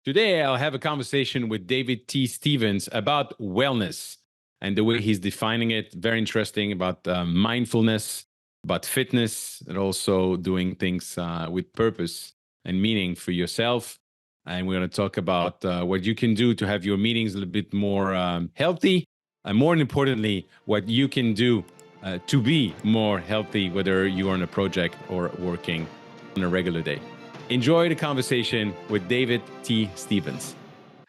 Today, I'll have a conversation with David T. Stevens about wellness and the way he's defining it. Very interesting about mindfulness, about fitness, and also doing things with purpose and meaning for yourself. And we're going to talk about what you can do to have your meetings a little bit more healthy. And more importantly, what you can do to be more healthy, whether you're on a project or working on a regular day. Enjoy the conversation with David T. Stevens.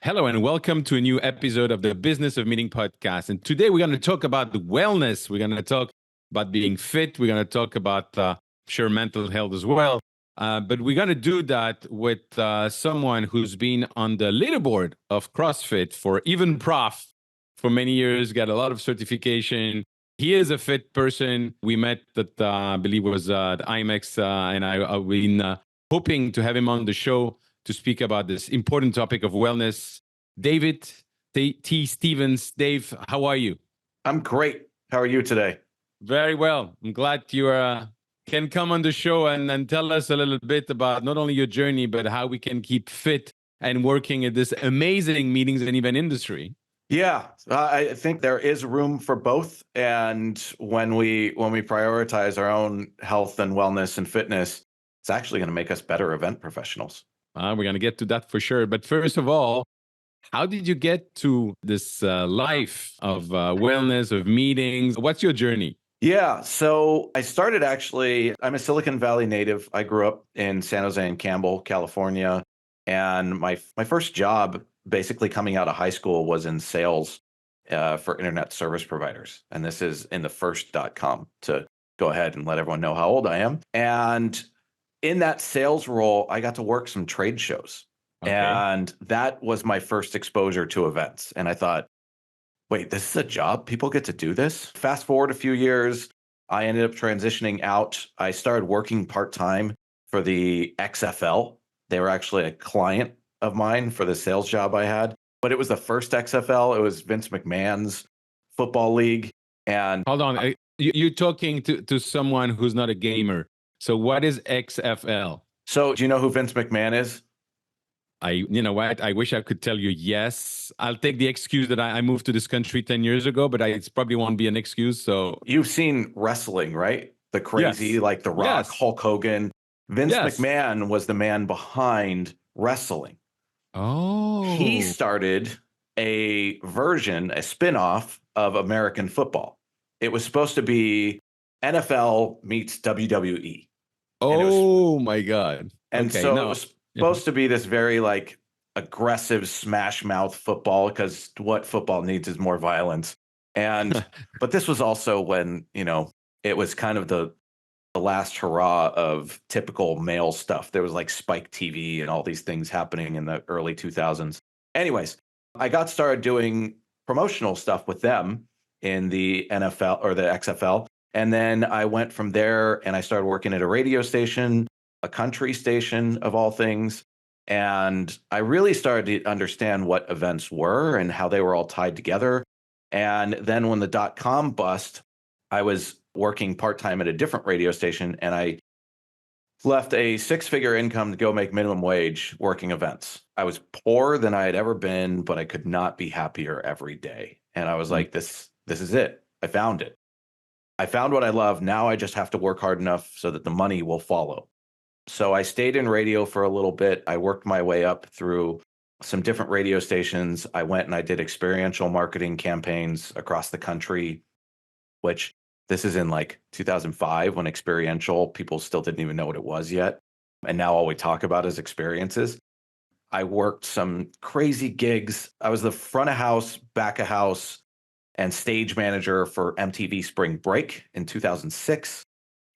Hello and welcome to a new episode of the Business of Meeting podcast. And today we're going to talk about the wellness. We're going to talk about being fit. We're going to talk about, mental health as well. But we're going to do that with someone who's been on the leaderboard of CrossFit for EventProf for many years, got a lot of certification. He is a fit person. We met at, I believe it was the IMEX, and I've been hoping to have him on the show to speak about this important topic of wellness. David T. Stevens. Dave, how are you? I'm great. How are you today? Very well. I'm glad you can come on the show and tell us a little bit about not only your journey, but how we can keep fit and working in this amazing meetings and event industry. Yeah, I think there is room for both. And when we prioritize our own health and wellness and fitness, it's actually going to make us better event professionals. We're going to get to that for sure. But first of all, how did you get to this life of wellness, of meetings? What's your journey? Yeah, so I started I'm a Silicon Valley native. I grew up in San Jose and Campbell, California. And my first job basically coming out of high school was in sales for internet service providers. And this is in the first .com, to go ahead and let everyone know how old I am. And in that sales role, I got to work some trade shows. Okay. And that was my first exposure to events. And I thought, wait, this is a job? People get to do this? Fast forward a few years, I ended up transitioning out. I started working part-time for the XFL. They were actually a client of mine for the sales job I had. But it was the first XFL. It was Vince McMahon's football league. And hold on, you're talking to someone who's not a gamer. So what is XFL? So do you know who Vince McMahon is? You know what? I wish I could tell you yes. I'll take the excuse that I moved to this country 10 years ago, but it probably won't be an excuse. So you've seen wrestling, right? The crazy, yes. Like The Rock, yes. Hulk Hogan. Vince McMahon was the man behind wrestling. Oh. He started a spin-off of American football. It was supposed to be NFL meets WWE. Oh my God. And okay, so it was supposed to be this very aggressive smash mouth football, because what football needs is more violence. And but this was also when, it was kind of the last hurrah of typical male stuff. There was Spike TV and all these things happening in the early 2000s. Anyways, I got started doing promotional stuff with them in the NFL or the XFL. And then I went from there and I started working at a radio station, a country station of all things. And I really started to understand what events were and how they were all tied together. And then when the .com bust, I was working part-time at a different radio station, and I left a 6-figure income to go make minimum wage working events. I was poorer than I had ever been, but I could not be happier every day. And I was like, this is it. I found it. I found what I love. Now I just have to work hard enough so that the money will follow. So I stayed in radio for a little bit. I worked my way up through some different radio stations. I went and I did experiential marketing campaigns across the country, which this is in 2005, when experiential, people still didn't even know what it was yet. And now all we talk about is experiences. I worked some crazy gigs. I was the front of house, back of house, and stage manager for MTV Spring Break in 2006.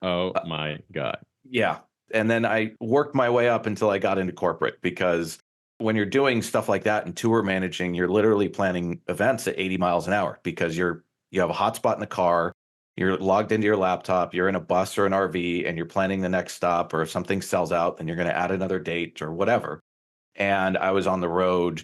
Oh my God. Yeah. And then I worked my way up until I got into corporate, because when you're doing stuff like that and tour managing, you're literally planning events at 80 miles an hour, because you have a hotspot in the car, you're logged into your laptop, you're in a bus or an RV, and you're planning the next stop, or if something sells out, then you're going to add another date or whatever. And I was on the road,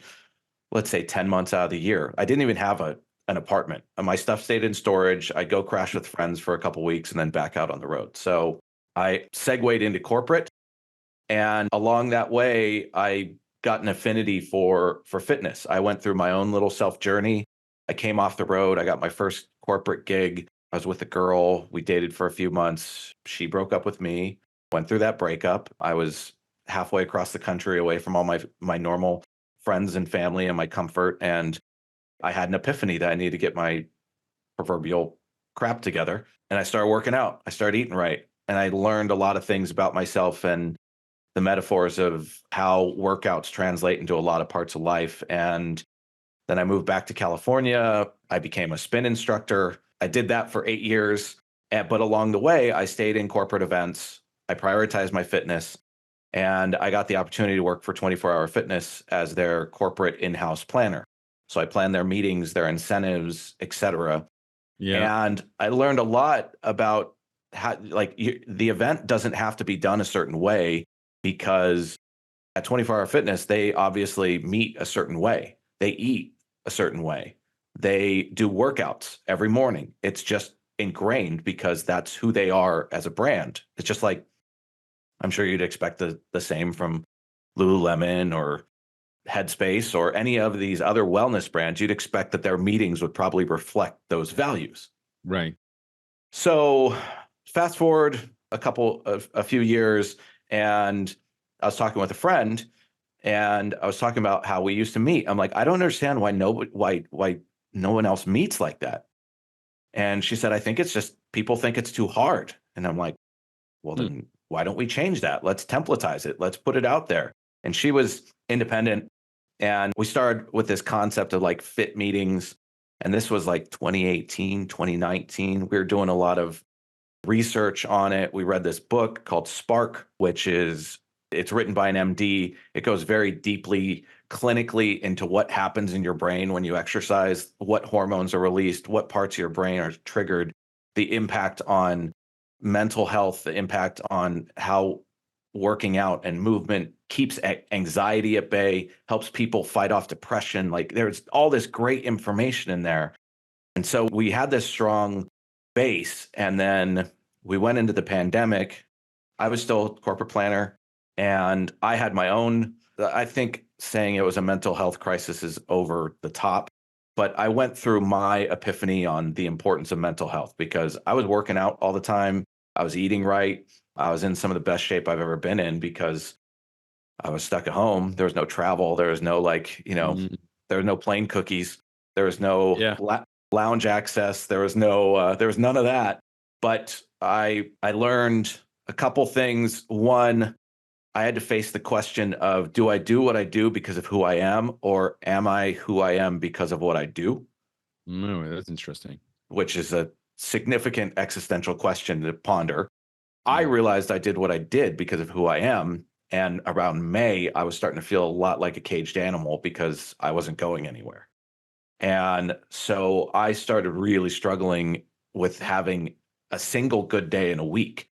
let's say 10 months out of the year. I didn't even have an apartment. My stuff stayed in storage. I'd go crash with friends for a couple of weeks and then back out on the road. So I segued into corporate. And along that way, I got an affinity for fitness. I went through my own little self journey. I came off the road. I got my first corporate gig. I was with a girl. We dated for a few months. She broke up with me, went through that breakup. I was halfway across the country away from all my normal friends and family and my comfort. And I had an epiphany that I needed to get my proverbial crap together. And I started working out. I started eating right. And I learned a lot of things about myself and the metaphors of how workouts translate into a lot of parts of life. And then I moved back to California. I became a spin instructor. I did that for 8 years. But along the way, I stayed in corporate events. I prioritized my fitness. And I got the opportunity to work for 24 Hour Fitness as their corporate in-house planner. So I planned their meetings, their incentives, et cetera. Yeah. And I learned a lot about how, like, the event doesn't have to be done a certain way, because at 24 Hour Fitness, they obviously meet a certain way. They eat a certain way. They do workouts every morning. It's just ingrained because that's who they are as a brand. It's just like, I'm sure you'd expect the same from Lululemon or Headspace or any of these other wellness brands. You'd expect that their meetings would probably reflect those values. Right. So fast forward a few years, and I was talking with a friend, and I was talking about how we used to meet. I'm like, I don't understand why no one else meets like that. And she said, I think it's just people think it's too hard. And I'm like, well, then why don't we change that? Let's templatize it. Let's put it out there. And she was independent. And we started with this concept of like fit meetings. And this was like 2018, 2019. We were doing a lot of research on it. We read this book called Spark, it's written by an MD. It goes very deeply clinically into what happens in your brain when you exercise, what hormones are released, what parts of your brain are triggered, the impact on mental health, the impact on how working out and movement keeps anxiety at bay, helps people fight off depression. Like, there's all this great information in there. And so we had this strong base. And then we went into the pandemic. I was still a corporate planner, and I had my own, I think saying it was a mental health crisis is over the top. But I went through my epiphany on the importance of mental health, because I was working out all the time. I was eating right. I was in some of the best shape I've ever been in because I was stuck at home. There was no travel. There was no there was no plane cookies. There was no lounge access. There was none of that. But I learned a couple things. One, I had to face the question of, do I do what I do because of who I am, or am I who I am because of what I do? No, that's interesting. Which is a significant existential question to ponder. I realized I did what I did because of who I am. And around May, I was starting to feel a lot like a caged animal because I wasn't going anywhere. And so I started really struggling with having a single good day in a week.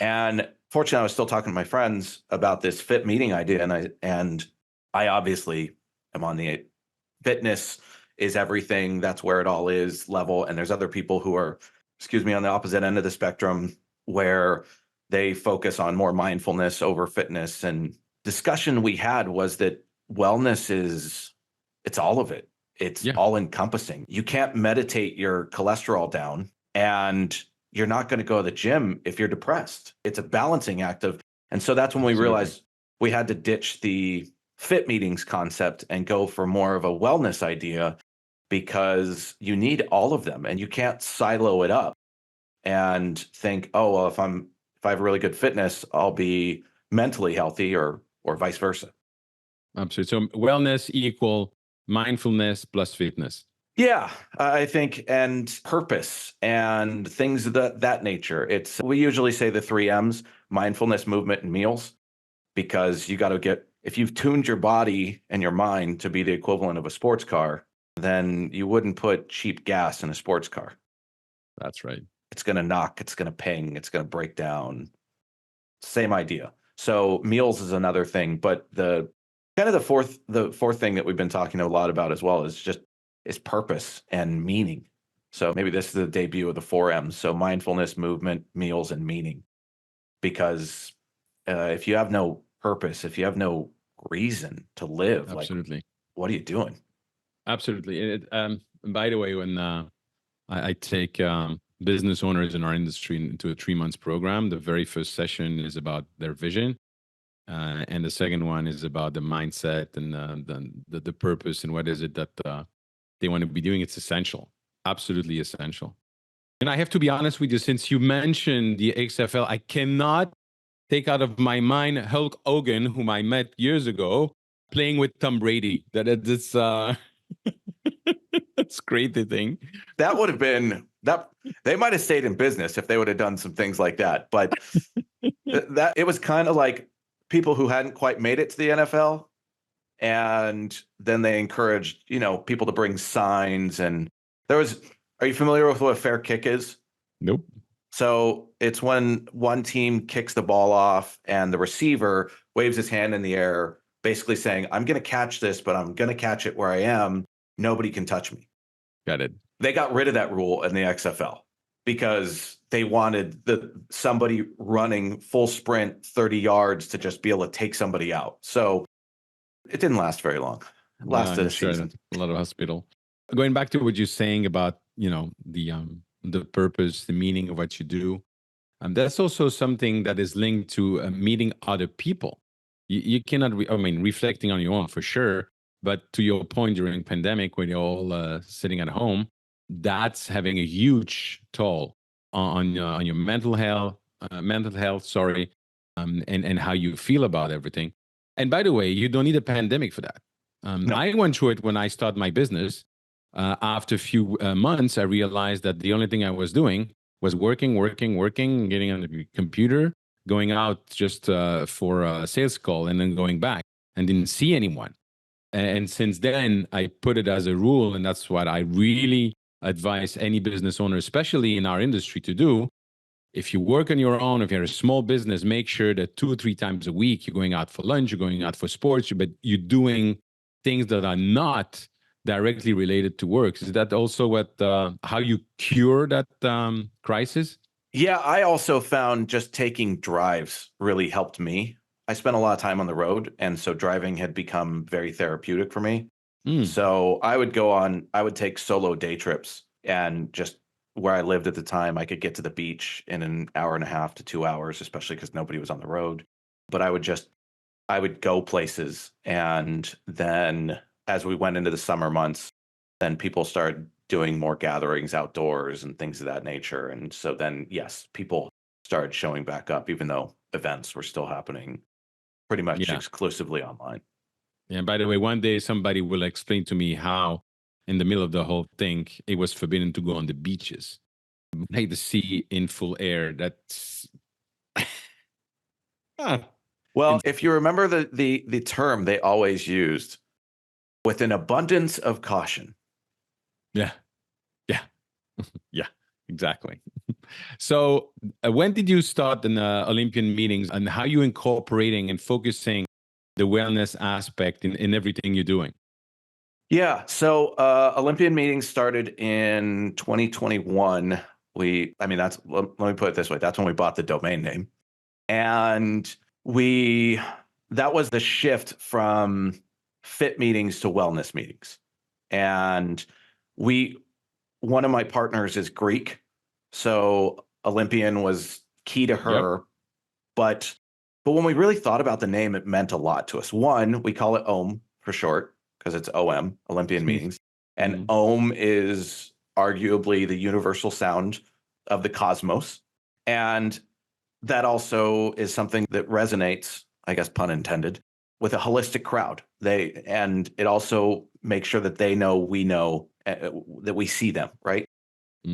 And fortunately, I was still talking to my friends about this fit meeting idea. And I obviously am on the fitness is everything. That's where it all is level. And there's other people who are, on the opposite end of the spectrum, where they focus on more mindfulness over fitness. And discussion we had was that wellness it's all of it. It's all encompassing. You can't meditate your cholesterol down, and you're not going to go to the gym if you're depressed. It's a balancing act of, and so that's when we realized we had to ditch the fit meetings concept and go for more of a wellness idea, because you need all of them and you can't silo it up and think, oh, well, if I have really good fitness, I'll be mentally healthy, or vice versa. Absolutely. So wellness equal mindfulness plus fitness. Yeah, I think, and purpose and things of that nature. We usually say the 3 M's: mindfulness, movement, and meals, because you got to if you've tuned your body and your mind to be the equivalent of a sports car, then you wouldn't put cheap gas in a sports car. That's right. It's going to knock, it's going to ping, it's going to break down. Same idea. So meals is another thing, but the fourth thing that we've been talking a lot about as well is purpose and meaning. So maybe this is the debut of the 4 M's. So mindfulness, movement, meals, and meaning. Because if you have no purpose, if you have no reason to live. Absolutely. Like, what are you doing? Absolutely. By the way, when I take business owners in our industry into a 3 months program, the very first session is about their vision. And the second one is about the mindset and the purpose and what is it that they want to be doing. It's essential, absolutely essential. And I have to be honest with you, since you mentioned the XFL, I cannot take out of my mind Hulk Hogan, whom I met years ago, playing with Tom Brady. That's that's crazy thing. That would have been that. They might have stayed in business if they would have done some things like that. But that it was kind of like people who hadn't quite made it to the NFL, and then they encouraged, people to bring signs. And there was. Are you familiar with what a fair kick is? Nope. So it's when one team kicks the ball off and the receiver waves his hand in the air, basically saying, I'm going to catch this, but I'm going to catch it where I am. Nobody can touch me. Got it. They got rid of that rule in the XFL because they wanted somebody running full sprint 30 yards to just be able to take somebody out. So it didn't last very long. It lasted a season. A lot of hospital. Going back to what you're saying about, the purpose, the meaning of what you do. That's also something that is linked to meeting other people. You cannot, reflecting on your own for sure. But to your point, during pandemic, when you're all sitting at home, that's having a huge toll on your mental health. Sorry, and how you feel about everything. And by the way, you don't need a pandemic for that. No. I went through it when I started my business. After a few months, I realized that the only thing I was doing was working, getting on the computer, going out just for a sales call, and then going back, and didn't see anyone. And since then, I put it as a rule, and that's what I really advise any business owner, especially in our industry, to do. If you work on your own, if you're a small business, make sure that 2 or 3 times a week you're going out for lunch, you're going out for sports, but you're doing things that are not directly related to work. Is that also what how you cure that crisis? Yeah, I also found just taking drives really helped me. I spent a lot of time on the road, and so driving had become very therapeutic for me. So I would take solo day trips, and just where I lived at the time, I could get to the beach in an hour and a half to 2 hours, especially because nobody was on the road. But I would go places, and then as we went into the summer months, then people started doing more gatherings outdoors and things of that nature. And so then, yes, people started showing back up, even though events were still happening pretty much exclusively online. Yeah, by the way, one day somebody will explain to me how, in the middle of the whole thing, it was forbidden to go on the beaches, like the sea in full air. That's well, if you remember the term they always used, with an abundance of caution. Yeah, exactly. So, when did you start in Olympian meetings, and how you incorporating and focusing the wellness aspect in everything you're doing? Yeah. So Olympian meetings started in 2021. Let me put it this way. That's when we bought the domain name. And that was the shift from fit meetings to wellness meetings. And one of my partners is Greek. So Olympian was key to her. Yep. But when we really thought about the name, it meant a lot to us. One, we call it OM for short, because it's OM, Olympian meetings. And OM is arguably the universal sound of the cosmos. And that also is something that resonates, I guess, pun intended, with a holistic crowd. And it also makes sure that they know we know, that we see them, right?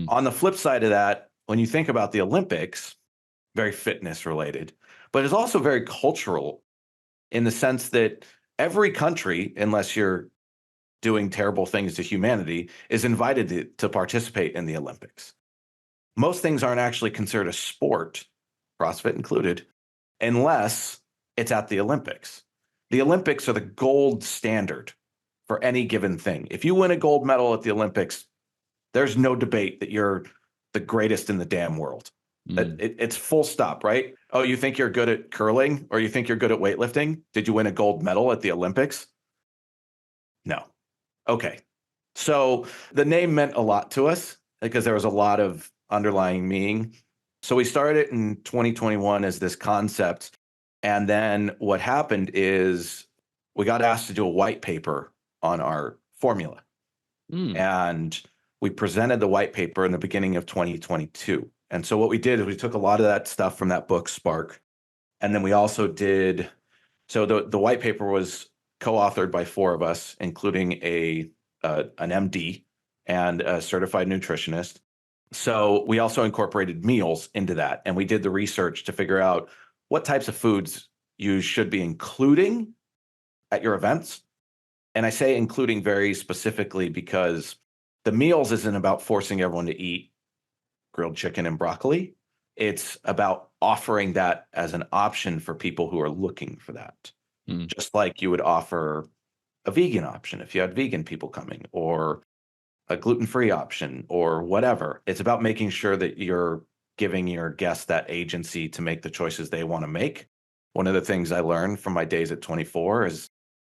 On the flip side of that, when you think about the Olympics, very fitness related, but it's also very cultural, in the sense that every country, unless you're doing terrible things to humanity, is invited to participate in the Olympics. Most things aren't actually considered a sport, CrossFit included, unless it's at the Olympics. The Olympics are the gold standard for any given thing. If you win a gold medal at the Olympics, there's no debate that you're the greatest in the damn world. It's full stop, right? Oh, you think you're good at curling or you think you're good at weightlifting? Did you win a gold medal at the Olympics? No. Okay. So the name meant a lot to us because there was a lot of underlying meaning. So we started it in 2021 as this concept. And then what happened is we got asked to do a white paper on our formula. And we presented the white paper in the beginning of 2022. And so what we did is we took a lot of that stuff from that book, Spark. And then we also did, so the white paper was co-authored by 4 of us, including an MD and a certified nutritionist. So we also incorporated meals into that. And we did the research to figure out what types of foods you should be including at your events. And I say including very specifically because the meals isn't about forcing everyone to eat grilled chicken and broccoli. It's about offering that as an option for people who are looking for that. Just like you would offer a vegan option if you had vegan people coming, or a gluten-free option, or whatever. It's about making sure that you're giving your guests that agency to make the choices they want to make. One of the things I learned from my days at 24 is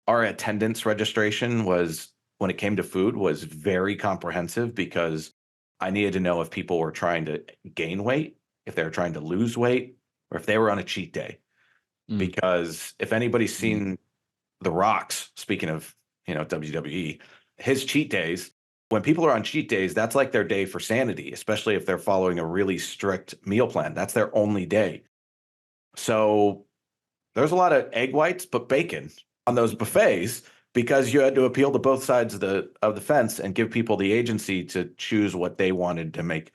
our attendance registration was, when it came to food, was very comprehensive because I needed to know if people were trying to gain weight, if they were trying to lose weight, or if they were on a cheat day. Because if anybody's seen The Rock's, speaking of, WWE, his cheat days, when people are on cheat days, that's like their day for sanity, especially if they're following a really strict meal plan. That's their only day. So there's a lot of egg whites, but bacon on those buffets, because you had to appeal to both sides of the fence and give people the agency to choose what they wanted to make,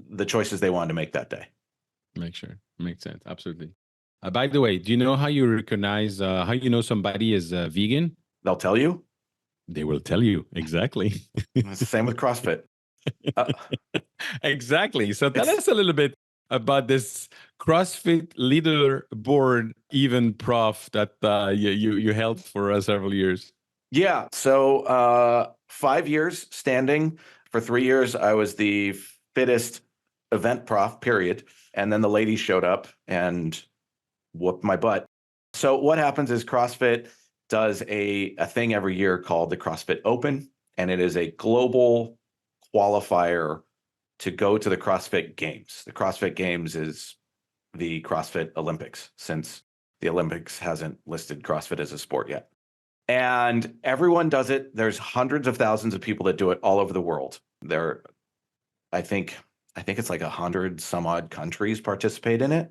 the choices they wanted to make that day. Makes sense. Absolutely. By the way, do you know how you recognize, how you know somebody is vegan? They'll tell you. They will tell you. Exactly. It's the same with CrossFit. Exactly. So tell us a little bit about this CrossFit leaderboard EventProf that you held for several years. Yeah. So 5 years standing. For 3 years, I was the fittest EventProf, period. And then the ladies showed up and whooped my butt. So what happens is CrossFit does a thing every year called the CrossFit Open, and it is a global qualifier to go to the CrossFit Games. The CrossFit Games is the CrossFit Olympics, since the Olympics hasn't listed CrossFit as a sport yet. And everyone does it. There's hundreds of thousands of people that do it all over the world. I think it's like 100 some odd countries participate in it.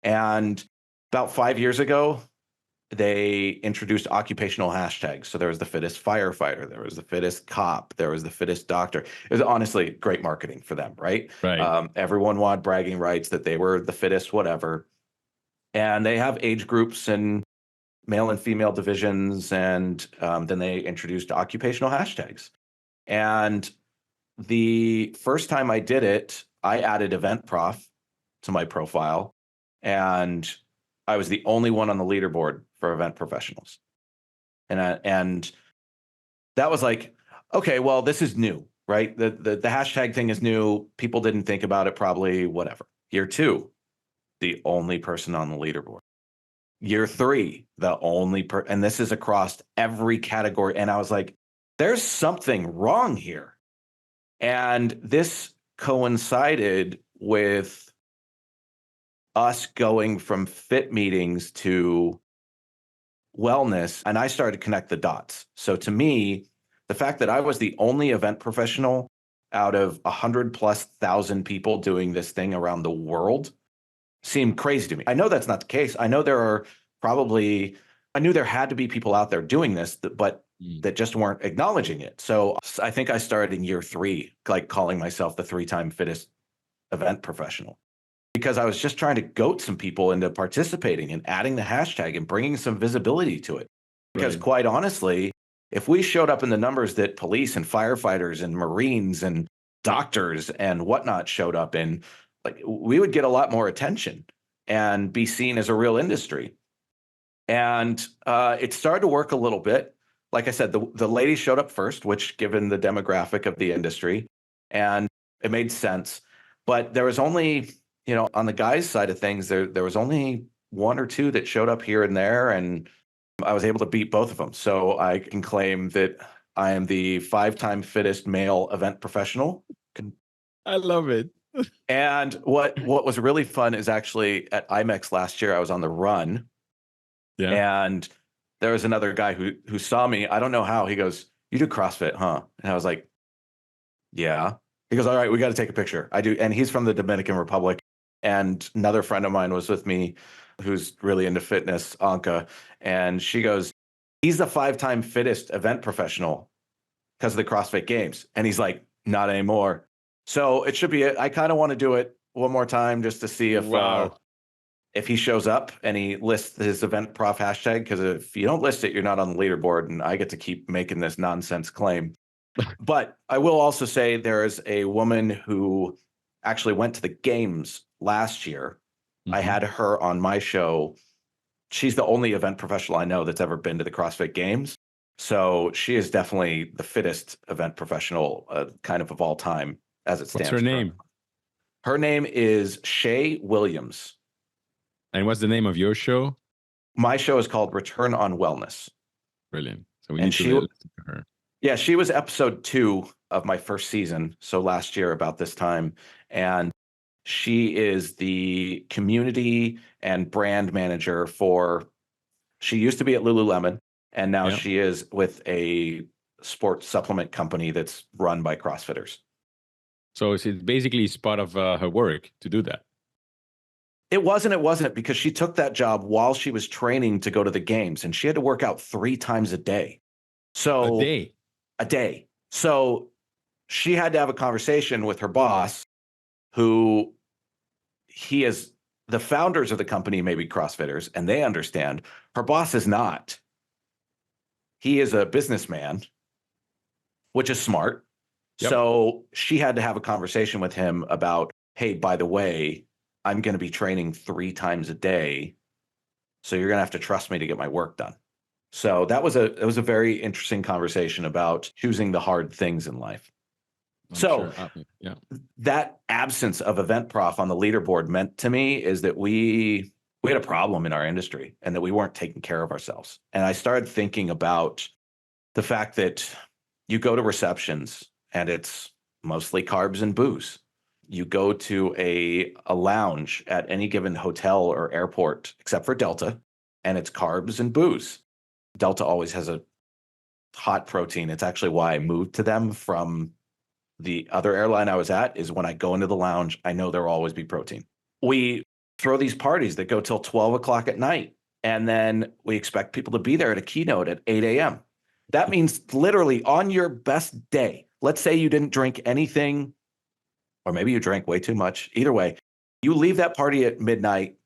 And about 5 years ago, they introduced occupational hashtags. So there was the fittest firefighter, there was the fittest cop, there was the fittest doctor. It was honestly great marketing for them, right? Everyone wanted bragging rights that they were the fittest, whatever. And they have age groups and male and female divisions. And then they introduced occupational hashtags. And the first time I did it, I added EventProf to my profile. And I was the only one on the leaderboard for event professionals. And that was like, okay, well, this is new, right? The hashtag thing is new. People didn't think about it, probably, whatever. Year 2, the only person on the leaderboard. Year 3, the only and this is across every category. And I was like, there's something wrong here. And this coincided with us going from fit meetings to wellness, and I started to connect the dots. So to me, the fact that I was the only event professional out of 100,000+ people doing this thing around the world seemed crazy to me. I know that's not the case. I know I knew there had to be people out there doing this, but that just weren't acknowledging it. So I think I started in year 3, like calling myself the 3-time fittest event professional, because I was just trying to goat some people into participating and adding the hashtag and bringing some visibility to it. Because quite honestly, if we showed up in the numbers that police and firefighters and Marines and doctors and whatnot showed up in, like, we would get a lot more attention and be seen as a real industry. And it started to work a little bit. Like I said, the ladies showed up first, which, given the demographic of the industry, and it made sense. But there was only on the guys' side of things, there was only one or two that showed up here and there, and I was able to beat both of them. So I can claim that I am the 5-time fittest male event professional. I love it. And what was really fun is actually at IMEX last year, I was on the run, Yeah. and there was another guy who saw me. I don't know how. He goes, "You do CrossFit, huh?" And I was like, "Yeah." He goes, "All right, we got to take a picture." I do, and he's from the Dominican Republic. And another friend of mine was with me, who's really into fitness, Anka, and she goes, "He's the 5-time fittest event professional because of the CrossFit Games," and he's like, "Not anymore." So it should be it. I kind of want to do it one more time just to see if he shows up and he lists his EventProf hashtag, because if you don't list it, you're not on the leaderboard, and I get to keep making this nonsense claim. But I will also say there is a woman who actually went to the games last year. I had her on my show. She's the only event professional I know that's ever been to the CrossFit Games. So she is definitely the fittest event professional kind of all time as it stands. What's her name? Her name is Shay Williams. And what's the name of your show? My show is called Return on Wellness. Brilliant. So we need to listen to her. Yeah, she was episode 2 of my first season. So last year about this time. And she is the community and brand manager she used to be at Lululemon, and now she is with a sports supplement company that's run by CrossFitters. So it's basically part of her work to do that. It wasn't because she took that job while she was training to go to the games, and she had to work out 3 times a day. So a day. So she had to have a conversation with her boss, who the founders of the company may be CrossFitters, and they understand. Her boss is not. He is a businessman, which is smart. Yep. So she had to have a conversation with him about, hey, by the way, I'm going to be training 3 times a day, so you're going to have to trust me to get my work done. So it was a very interesting conversation about choosing the hard things in life. That absence of EventProf on the leaderboard meant to me is that we had a problem in our industry and that we weren't taking care of ourselves. And I started thinking about the fact that you go to receptions and it's mostly carbs and booze. You go to a lounge at any given hotel or airport, except for Delta, and it's carbs and booze. Delta always has a hot protein. It's actually why I moved to them from the other airline I was at. Is when I go into the lounge, I know there will always be protein. We throw these parties that go till 12 o'clock at night, and then we expect people to be there at a keynote at 8 a.m. That means literally on your best day, let's say you didn't drink anything, or maybe you drank way too much. Either way, you leave that party at midnight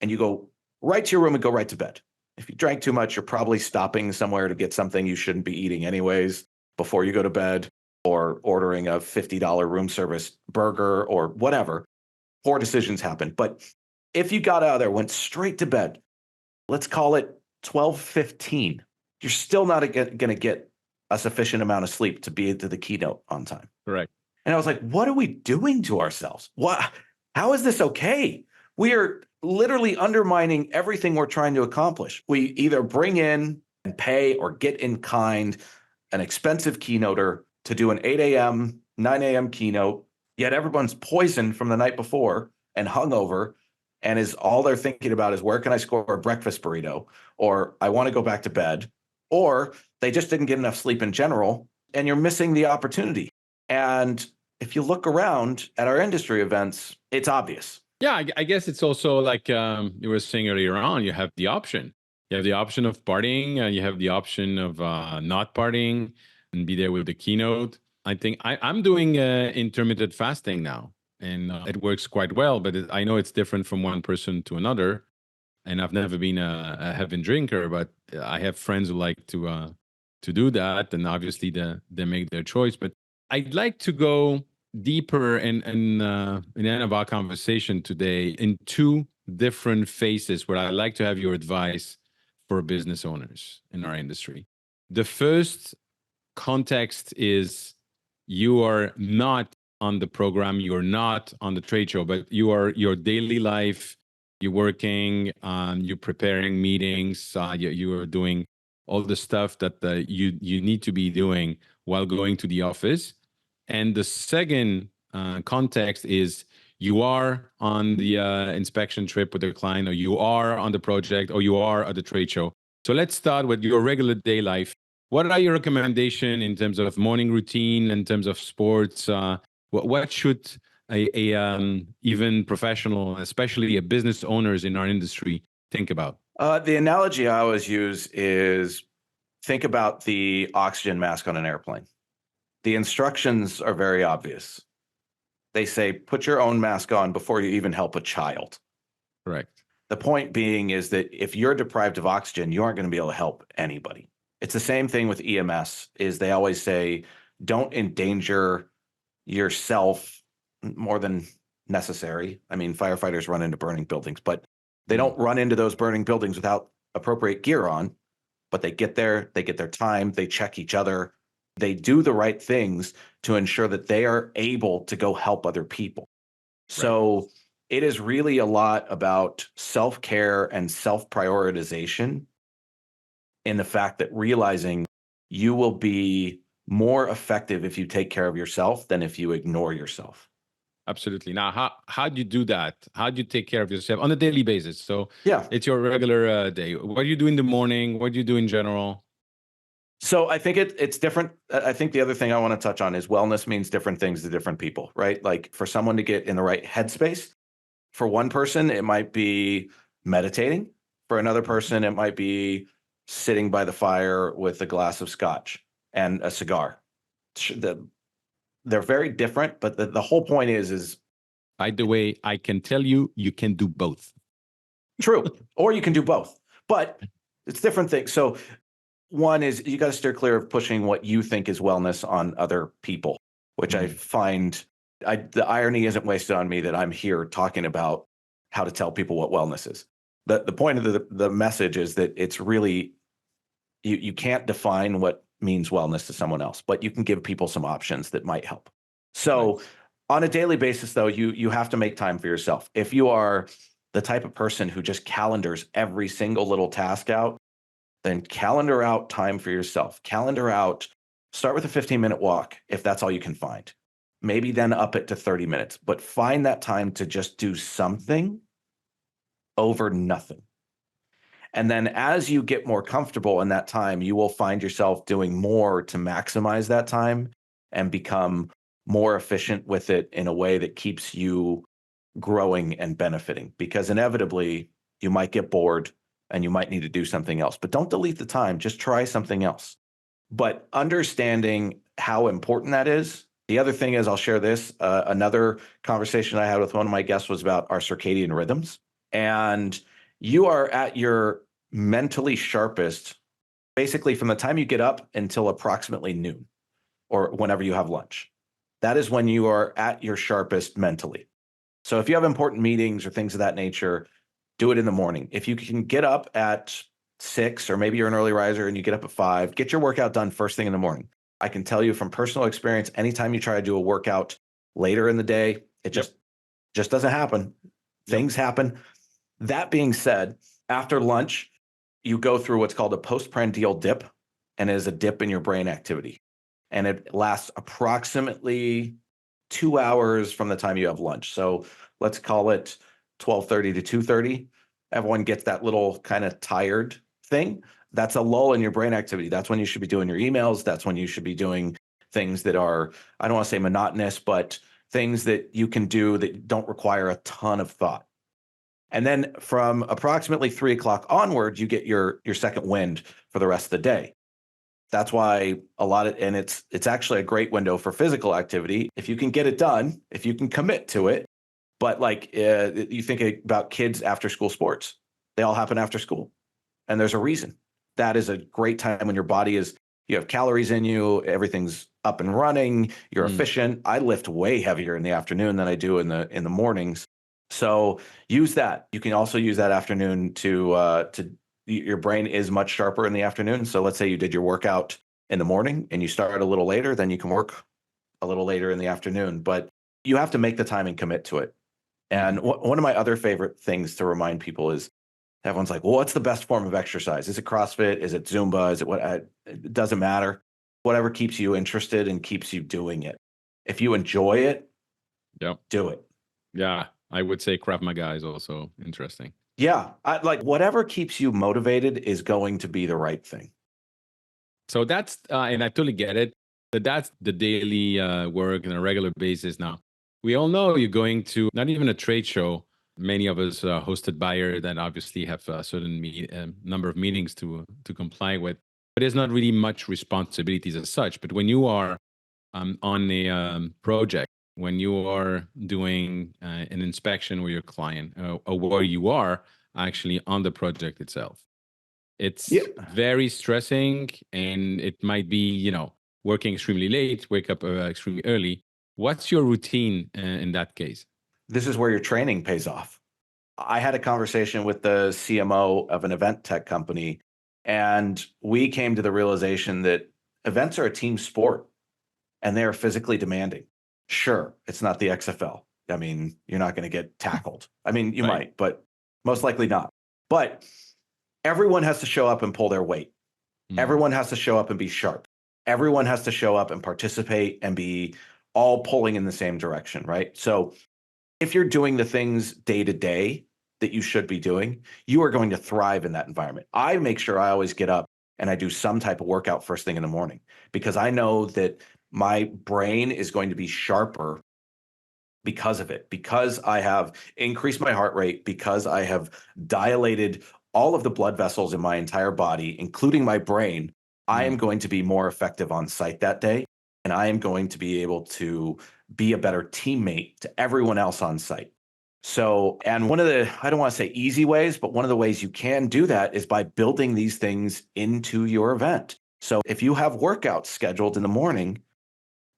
and you go right to your room and go right to bed. If you drank too much, you're probably stopping somewhere to get something you shouldn't be eating anyways before you go to bed, or ordering a $50 room service burger or whatever. Poor decisions happen. But if you got out of there, went straight to bed, let's call it 12:15, you're still not going to get a sufficient amount of sleep to be to the keynote on time. Correct. And I was like, what are we doing to ourselves? How is this okay? We are literally undermining everything we're trying to accomplish. We either bring in and pay or get in kind an expensive keynoter to do an 8 a.m., 9 a.m. keynote, yet everyone's poisoned from the night before and hungover, and all they're thinking about is, where can I score a breakfast burrito? Or I want to go back to bed. Or they just didn't get enough sleep in general, and you're missing the opportunity. And if you look around at our industry events, it's obvious. Yeah, I guess it's also like you were saying earlier on, you have the option. You have the option of partying, you have the option of not partying and be there with the keynote. I think I'm doing intermittent fasting now, and it works quite well, but I know it's different from one person to another. And I've never been a heavy drinker, but I have friends who like to do that, and obviously they make their choice. But I'd like to go deeper in the end of our conversation today in 2 different phases where I'd like to have your advice for business owners in our industry. The first context is you are not on the program, you're not on the trade show, but you are your daily life, you're working, you're preparing meetings, you are doing all the stuff that you need to be doing while going to the office. And the second context is you are on the inspection trip with the client, or you are on the project, or you are at the trade show. So let's start with your regular day life. What are your recommendations in terms of morning routine, in terms of sports? What should even professional, especially a business owners in our industry, think about? The analogy I always use is think about the oxygen mask on an airplane. The instructions are very obvious. They say, put your own mask on before you even help a child. Correct. The point being is that if you're deprived of oxygen, you aren't going to be able to help anybody. It's the same thing with EMS, is they always say, don't endanger yourself more than necessary. I mean, firefighters run into burning buildings, but they don't run into those burning buildings without appropriate gear on, but they get there, they get their time, they check each other, they do the right things to ensure that they are able to go help other people. So it is really a lot about self-care and self-prioritization, in the fact that realizing you will be more effective if you take care of yourself than if you ignore yourself. Absolutely. Now, how do you do that? How do you take care of yourself on a daily basis? So Yeah, it's your regular day. What do you do in the morning? What do you do in general? so I think it's different. I think the other thing I want to touch on is wellness means different things to different people, right? Like for someone to get in the right headspace, for one person, it might be meditating. For another person, it might be sitting by the fire with a glass of scotch and a cigar. They're very different, but the whole point is By the way, I can tell you, you can do both. true, or you can do both, but it's different things. So one is you got to steer clear of pushing what you think is wellness on other people, which I find the irony isn't wasted on me that I'm here talking about how to tell people what wellness is. The point of the message is that it's really, you can't define what means wellness to someone else, but you can give people some options that might help. So on a daily basis, though, you have to make time for yourself. If you are the type of person who just calendars every single little task out, then calendar out time for yourself. Calendar out, start with a 15-minute walk if that's all you can find. Maybe then up it to 30 minutes, but find that time to just do something over nothing. And then as you get more comfortable in that time, you will find yourself doing more to maximize that time and become more efficient with it in a way that keeps you growing and benefiting. Because inevitably, you might get bored and you might need to do something else. But don't delete the time, just try something else. But understanding how important that is. The other thing is, I'll share this. Another conversation I had with one of my guests was about our circadian rhythms. And you are at your mentally sharpest, basically from the time you get up until approximately noon or whenever you have lunch. That is when you are at your sharpest mentally. So if you have important meetings or things of that nature, do it in the morning. If you can get up at 6, or maybe you're an early riser and you get up at 5, get your workout done first thing in the morning. I can tell you from personal experience, anytime you try to do a workout later in the day, it just doesn't happen. Things happen. That being said, after lunch, you go through what's called a postprandial dip, and it is a dip in your brain activity. And it lasts approximately 2 hours from the time you have lunch. So let's call it 12:30 to 2:30. Everyone gets that little kind of tired thing. That's a lull in your brain activity. That's when you should be doing your emails. That's when you should be doing things that are, I don't want to say monotonous, but things that you can do that don't require a ton of thought. And then from approximately 3 o'clock onward, you get your second wind for the rest of the day. That's why and it's actually a great window for physical activity. If you can get it done, if you can commit to it. But like you think about kids after school sports, they all happen after school. And there's a reason. That is a great time when your body you have calories in you, everything's up and running, you're efficient. I lift way heavier in the afternoon than I do in the mornings. So use that. You can also use that afternoon to your brain is much sharper in the afternoon. So let's say you did your workout in the morning and you start a little later, then you can work a little later in the afternoon, but you have to make the time and commit to it. And one of my other favorite things to remind people is everyone's like, well, what's the best form of exercise? Is it CrossFit? Is it Zumba? Is it what? It doesn't matter. Whatever keeps you interested and keeps you doing it. If you enjoy it, do it. Yeah, I would say Krav Maga is also interesting. Yeah, like whatever keeps you motivated is going to be the right thing. So that's, and I totally get it, that that's the daily work on a regular basis now. We all know you're going to not even a trade show. Many of us hosted buyer that obviously have a certain number of meetings to comply with, but there's not really much responsibilities as such. But when you are on a project, when you are doing an inspection with your client, or where you are actually on the project itself, it's very stressing, and it might be, working extremely late, wake up extremely early. What's your routine in that case? This is where your training pays off. I had a conversation with the CMO of an event tech company, and we came to the realization that events are a team sport and they are physically demanding. Sure, it's not the XFL. I mean, you're not going to get tackled. I mean, you might, but most likely not. But everyone has to show up and pull their weight. Everyone has to show up and be sharp. Everyone has to show up and participate and be all pulling in the same direction, right? So if you're doing the things day to day that you should be doing, you are going to thrive in that environment. I make sure I always get up and I do some type of workout first thing in the morning, because I know that my brain is going to be sharper because of it, because I have increased my heart rate, because I have dilated all of the blood vessels in my entire body, including my brain. I am going to be more effective on site that day, and I am going to be able to be a better teammate to everyone else on site. So, and one of the, I don't want to say easy ways, but one of the ways you can do that is by building these things into your event. So if you have workouts scheduled in the morning,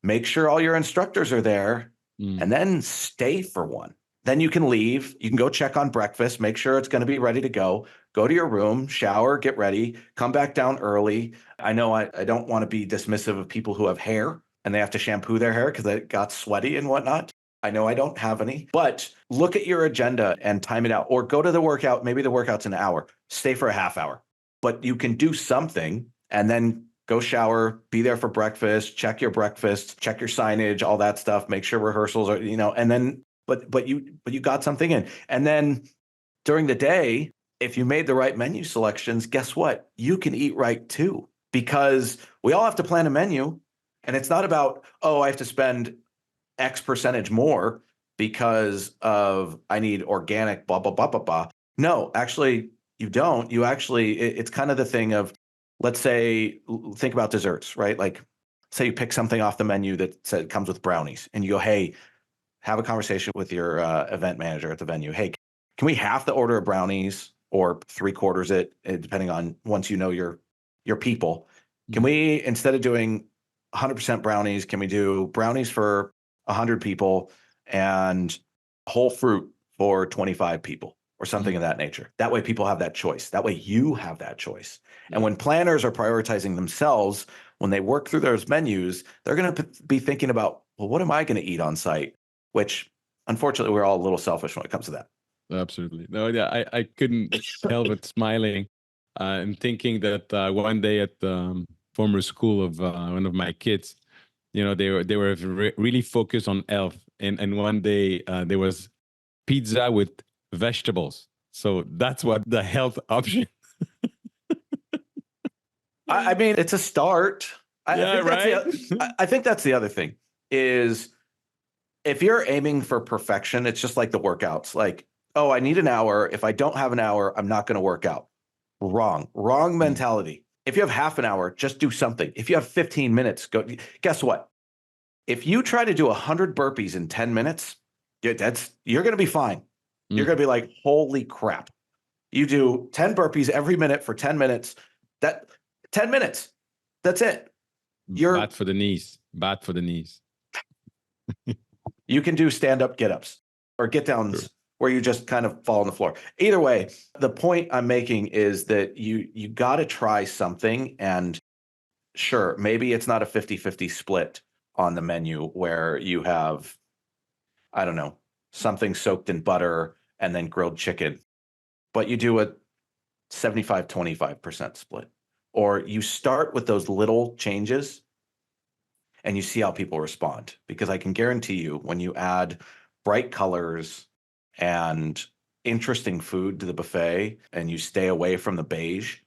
make sure all your instructors are there, and then stay for one. Then you can leave. You can go check on breakfast, make sure it's going to be ready to go to your room, shower, get ready, come back down early. I know I don't want to be dismissive of people who have hair and they have to shampoo their hair because it got sweaty and whatnot. I know I don't have any, but look at your agenda and time it out, or go to the workout. Maybe the workout's an hour, stay for a half hour, but you can do something and then go shower, be there for breakfast, check your breakfast, check your signage, all that stuff, make sure rehearsals are, and then, but you got something in. And then during the day, if you made the right menu selections, guess what? You can eat right too, because we all have to plan a menu, and it's not about, oh, I have to spend X percentage more because of I need organic, blah, blah, blah, blah, blah. No, actually, you don't. You actually, it's kind of the thing of, let's say, think about desserts, right? Like, say you pick something off the menu that said comes with brownies, and you go, hey, have a conversation with your event manager at the venue. Hey, can we half the order of brownies or 3/4 it, depending on once you know your people? Can we, instead of doing 100% brownies, can we do brownies for 100 people and whole fruit for 25 people? Or something of that nature. That way people have that choice. That way you have that choice. And when planners are prioritizing themselves, when they work through those menus, they're going to be thinking about, well, what am I going to eat on site? Which, unfortunately, we're all a little selfish when it comes to that. Absolutely. No, yeah, I couldn't help but smiling and thinking that one day at the former school of one of my kids, they were really focused on health, and one day there was pizza with vegetables. So that's what the health option. I mean, it's a start. I think that's the other thing is, if you're aiming for perfection, it's just like the workouts. Like, oh, I need an hour. If I don't have an hour, I'm not going to work out. Wrong mentality. If you have half an hour, just do something. If you have 15 minutes, go. Guess what? If you try to do 100 burpees in 10 minutes, you're going to be fine. You're going to be like, holy crap. You do 10 burpees every minute for 10 minutes. 10 minutes. That's it. You're bad for the knees. Bad for the knees. You can do stand-up get-ups or get-downs where you just kind of fall on the floor. Either way, the point I'm making is that you got to try something. And sure, maybe it's not a 50-50 split, on the menu where you have, I don't know, something soaked in butter and then grilled chicken, but you do a 75-25% split. Or you start with those little changes and you see how people respond. Because I can guarantee you, when you add bright colors and interesting food to the buffet and you stay away from the beige,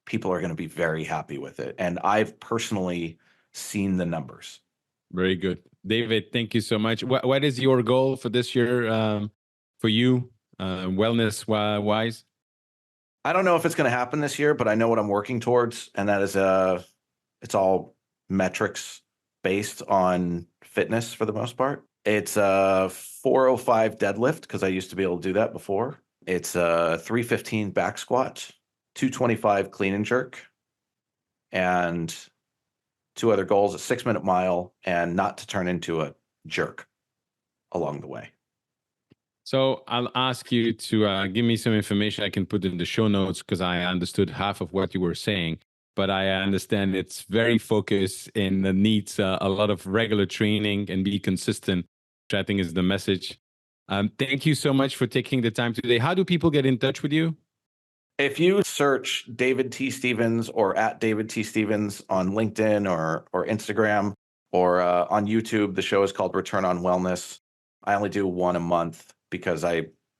people are going to be very happy with it. And I've personally seen the numbers. Very good. David, thank you so much. What is your goal for this year for you, wellness wise? I don't know if it's going to happen this year, but I know what I'm working towards. And that is it's all metrics based on fitness for the most part. It's a 405 deadlift because I used to be able to do that before. It's a 315 back squat, 225 clean and jerk, and two other goals: a 6-minute mile and not to turn into a jerk along the way. So I'll ask you to give me some information I can put in the show notes because I understood half of what you were saying, but I understand it's very focused and needs a lot of regular training and be consistent, which I think is the message. Thank you so much for taking the time today. How do people get in touch with you? If you search David T. Stevens or at David T. Stevens on LinkedIn or Instagram or on YouTube, the show is called Return on Wellness. I only do one a month because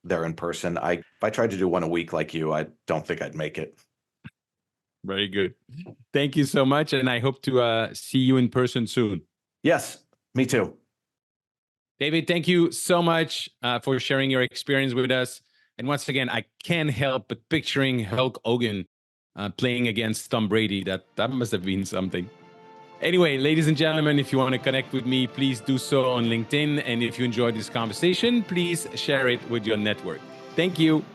they're in person. If I tried to do one a week like you, I don't think I'd make it. Very good. Thank you so much. And I hope to see you in person soon. Yes, me too. David, thank you so much for sharing your experience with us. And once again, I can't help but picturing Hulk Hogan playing against Tom Brady. That must have been something. Anyway, ladies and gentlemen, if you want to connect with me, please do so on LinkedIn. And if you enjoyed this conversation, please share it with your network. Thank you.